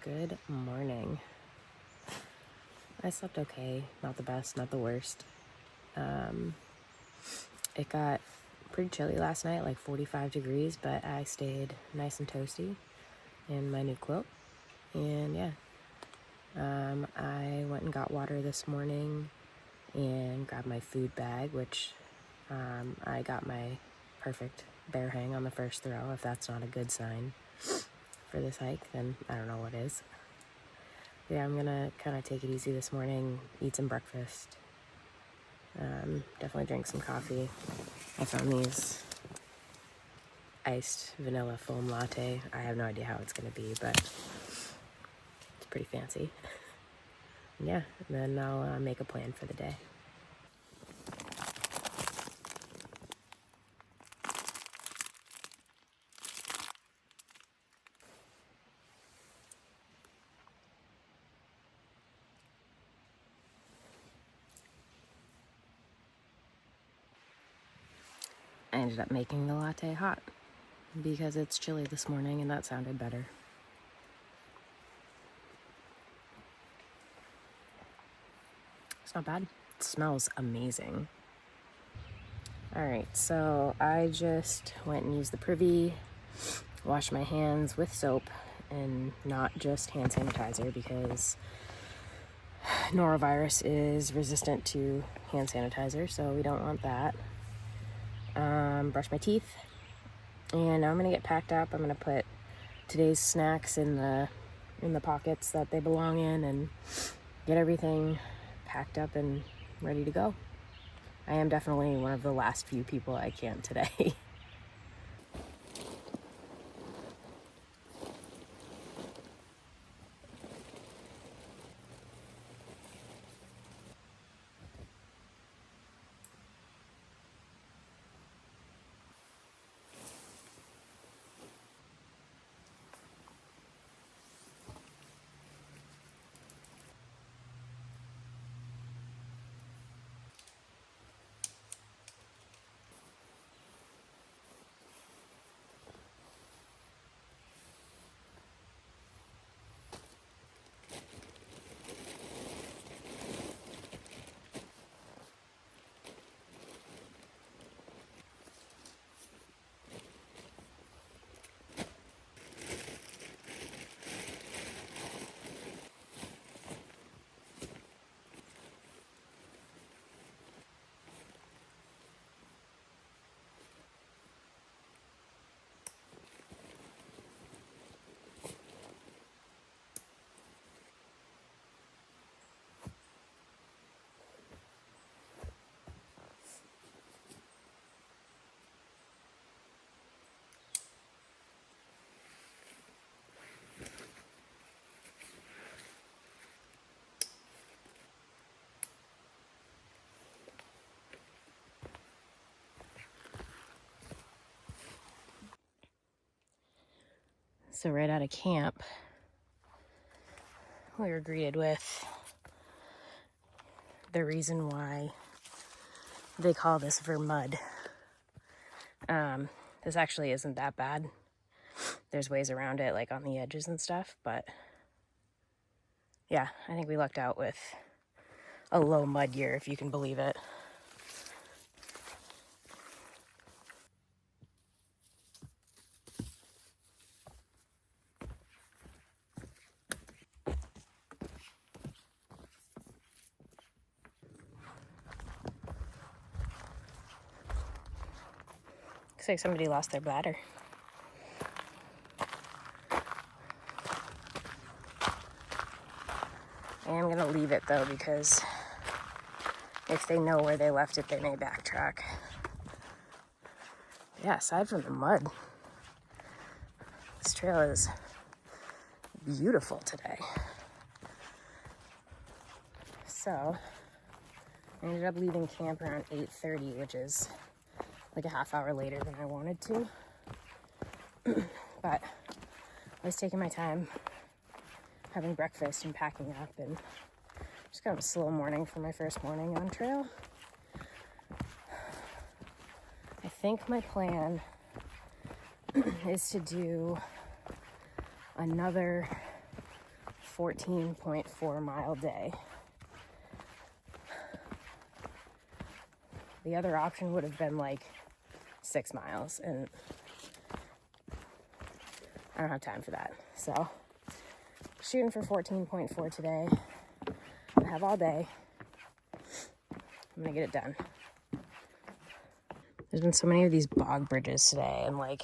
Good morning. I slept okay, not the best, not the worst. It got pretty chilly last night, like 45 degrees, but I stayed nice and toasty in my new quilt. And yeah, I went and got water this morning and grabbed my food bag, which I got my perfect bear hang on the first throw. If that's not a good sign for this hike, then I don't know what is. Yeah, I'm gonna kind of take it easy this morning, eat some breakfast, definitely drink some coffee. I found these iced vanilla foam latte. I have no idea how it's gonna be, but it's pretty fancy. Yeah, and then I'll make a plan for the day. I ended up making the latte hot because it's chilly this morning and that sounded better. It's not bad. It smells amazing. All right, so I just went and used the Privy, washed my hands with soap and not just hand sanitizer because norovirus is resistant to hand sanitizer, so we don't want that. Brush my teeth, and now I'm gonna get packed up. I'm gonna put today's snacks in the pockets that they belong in and get everything packed up and ready to go. I am definitely one of the last few people I can today. So right out of camp, we were greeted with the reason why they call this Vermont. This actually isn't that bad. There's ways around it, like on the edges and stuff, but yeah, I think we lucked out with a low mud year, if you can believe it. Looks like somebody lost their bladder. I am gonna leave it though, because if they know where they left it, they may backtrack. Yeah, aside from the mud, this trail is beautiful today. So I ended up leaving camp around 8:30, which is like a half hour later than I wanted to. But I was taking my time, having breakfast and packing up, and just kind of a slow morning for my first morning on trail. I think my plan is to do another 14.4 mile day. The other option would have been like 6 miles, and I don't have time for that. So shooting for 14.4 today. I have all day. I'm gonna get it done. There's been so many of these bog bridges today, and like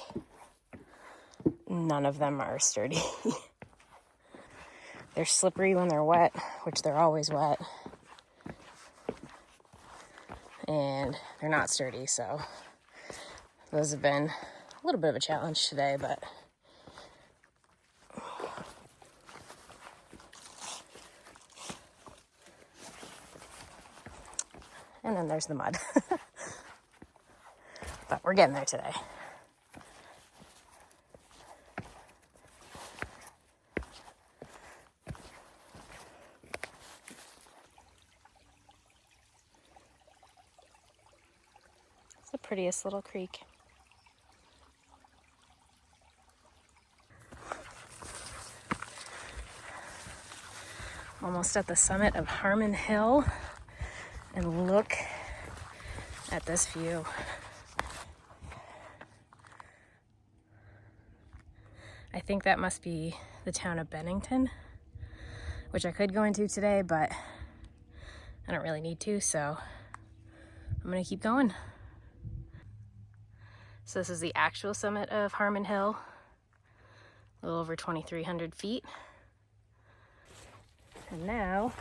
none of them are sturdy. They're slippery when they're wet, which they're always wet. And they're not sturdy, so those have been a little bit of a challenge today, but and then there's the mud. But we're getting there today. It's the prettiest little creek. Almost at the summit of Harmon Hill, and look at this view. I think that must be the town of Bennington, which I could go into today, but I don't really need to, so I'm gonna keep going. So this is the actual summit of Harmon Hill, a little over 2,300 feet. And now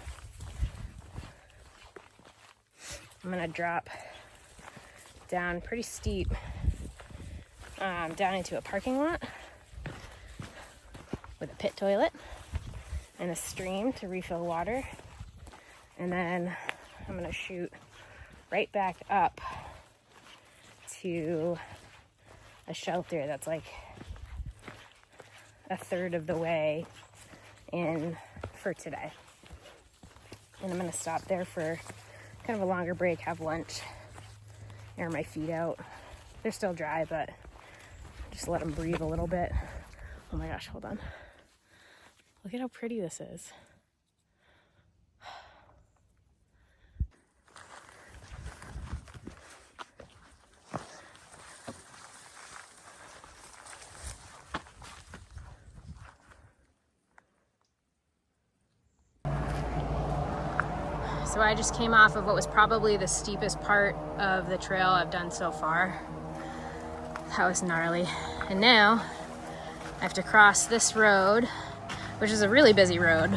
I'm gonna drop down pretty steep, down into a parking lot with a pit toilet and a stream to refill water. And then I'm gonna shoot right back up to a shelter that's like a third of the way in for today. And I'm gonna stop there for kind of a longer break, have lunch, air my feet out. They're still dry, but just let them breathe a little bit. Oh my gosh, hold on. Look at how pretty this is. So I just came off of what was probably the steepest part of the trail I've done so far. That was gnarly. And now I have to cross this road, which is a really busy road.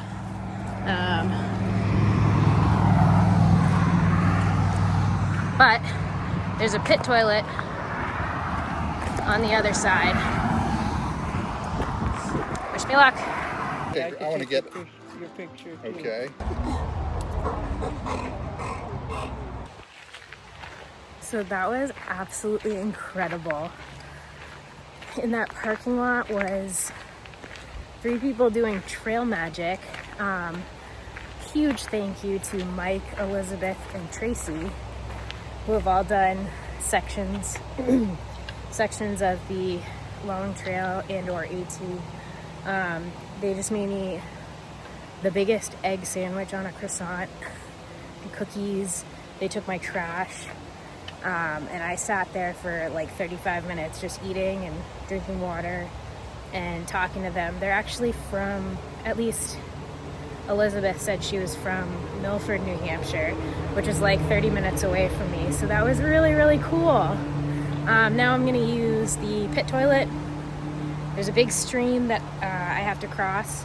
But there's a pit toilet on the other side. Wish me luck. Okay, I want to get your picture. okay. So that was absolutely incredible. In that parking lot was 3 people doing trail magic. Huge thank you to Mike, Elizabeth, and Tracy, who have all done sections of the long trail and or AT. They just made me the biggest egg sandwich on a croissant and cookies. They took my trash. And I sat there for like 35 minutes just eating and drinking water and talking to them. They're actually from, at least Elizabeth said she was from Milford, New Hampshire, which is like 30 minutes away from me. So that was really, really cool. Now I'm gonna use the pit toilet. There's a big stream that I have to cross,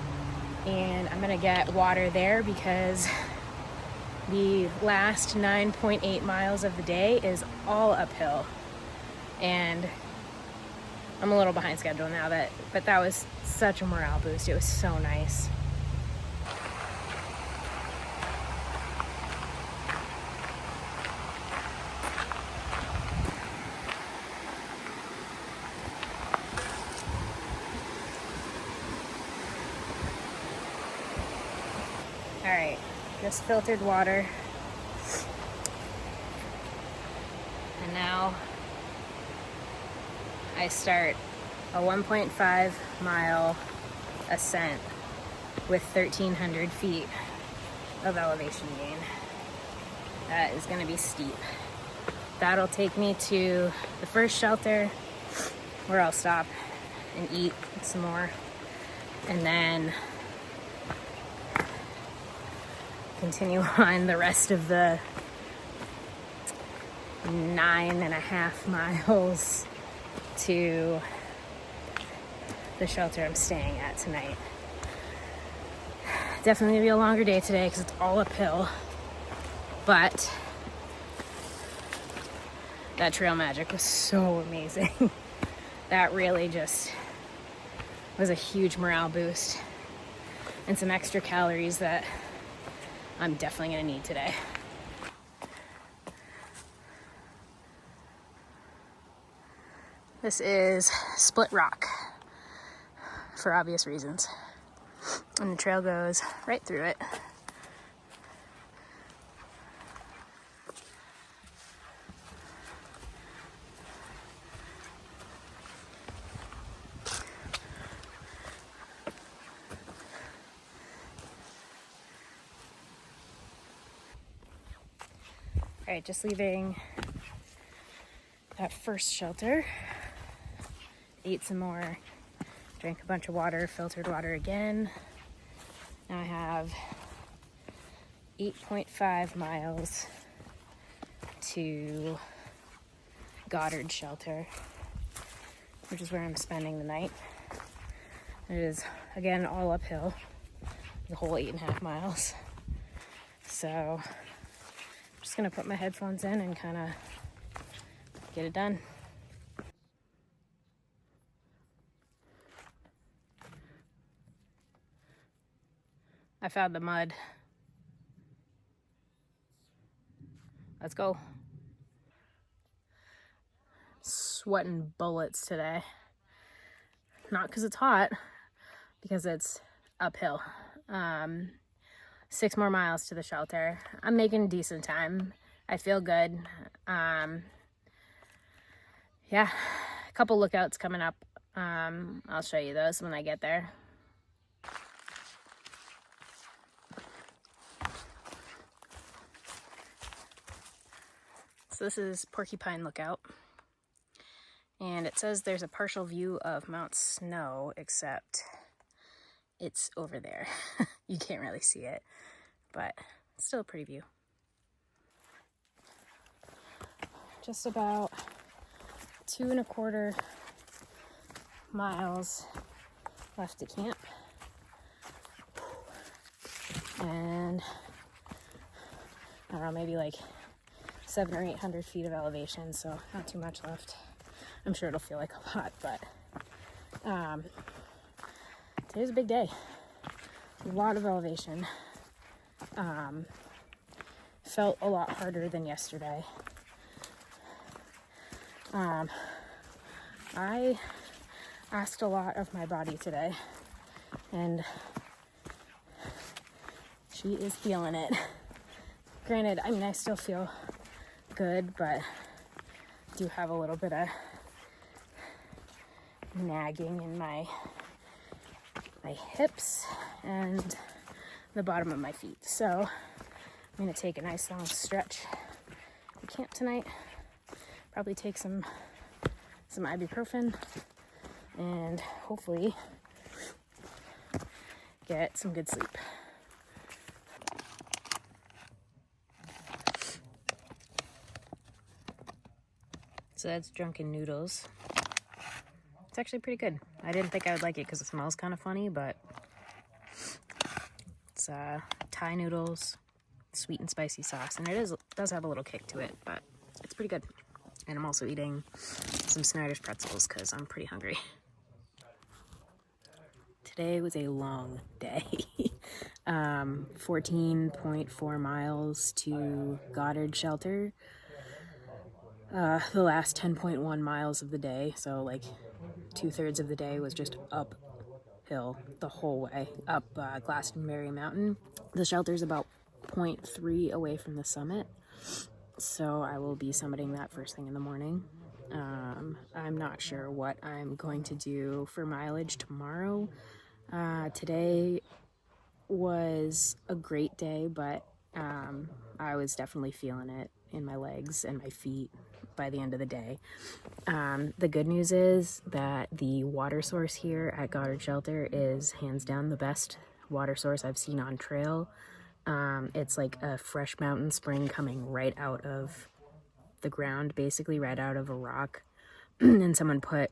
and I'm gonna get water there because the last 9.8 miles of the day is all uphill, and I'm a little behind schedule now, but that was such a morale boost. It was so nice. All right, just filtered water. And now I start a 1.5 mile ascent with 1,300 feet of elevation gain. That is going to be steep. That'll take me to the first shelter where I'll stop and eat some more, and then continue on the rest of the 9.5 miles to the shelter I'm staying at tonight. Definitely gonna be a longer day today because it's all uphill, but that trail magic was so amazing. That really just was a huge morale boost and some extra calories that I'm definitely gonna need today. This is Split Rock for obvious reasons. And the trail goes right through it. All right, just leaving that first shelter. Ate some more, drank a bunch of water, filtered water again. Now I have 8.5 miles to Goddard Shelter, which is where I'm spending the night. It is, again, all uphill, the whole 8.5 miles. So I'm just gonna put my headphones in and kind of get it done. I found the mud. Let's go. Sweating bullets today. Not because it's hot, because it's uphill. 6 more miles to the shelter. I'm making decent time. I feel good. Yeah, a couple lookouts coming up. I'll show you those when I get there. So this is Porcupine Lookout, and it says there's a partial view of Mount Snow, except it's over there. You can't really see it, but it's still a pretty view. Just about 2.25 miles left to camp, and I don't know, maybe like 700 or 800 feet of elevation, so not too much left. I'm sure it'll feel like a lot, but today's a big day. A lot of elevation. Felt a lot harder than yesterday. I asked a lot of my body today, and she is feeling it. Granted, I mean, I still feel good, but do have a little bit of nagging in my hips and the bottom of my feet. So I'm gonna take a nice long stretch to camp tonight. Probably take some ibuprofen and hopefully get some good sleep. So that's Drunken Noodles. It's actually pretty good. I didn't think I would like it because it smells kind of funny, but it's Thai noodles, sweet and spicy sauce, and it does have a little kick to it, but it's pretty good. And I'm also eating some Snyder's pretzels because I'm pretty hungry. Today was a long day. 14.4 miles to Goddard Shelter. The last 10.1 miles of the day, so like 2/3 of the day was just uphill the whole way, up Glastonbury Mountain. The shelter's about 0.3 away from the summit, so I will be summiting that first thing in the morning. I'm not sure what I'm going to do for mileage tomorrow. Today was a great day, but I was definitely feeling it in my legs and my feet by the end of the day. The good news is that the water source here at Goddard Shelter is hands down the best water source I've seen on trail. It's like a fresh mountain spring coming right out of the ground, basically right out of a rock. And someone put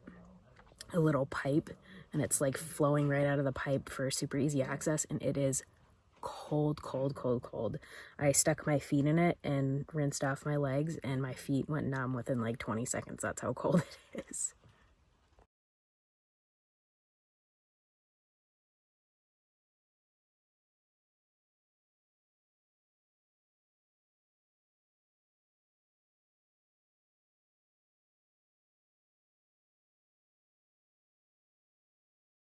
a little pipe and it's like flowing right out of the pipe for super easy access, and it is cold, cold, cold, cold. I stuck my feet in it and rinsed off my legs, and my feet went numb within like 20 seconds. That's how cold it is.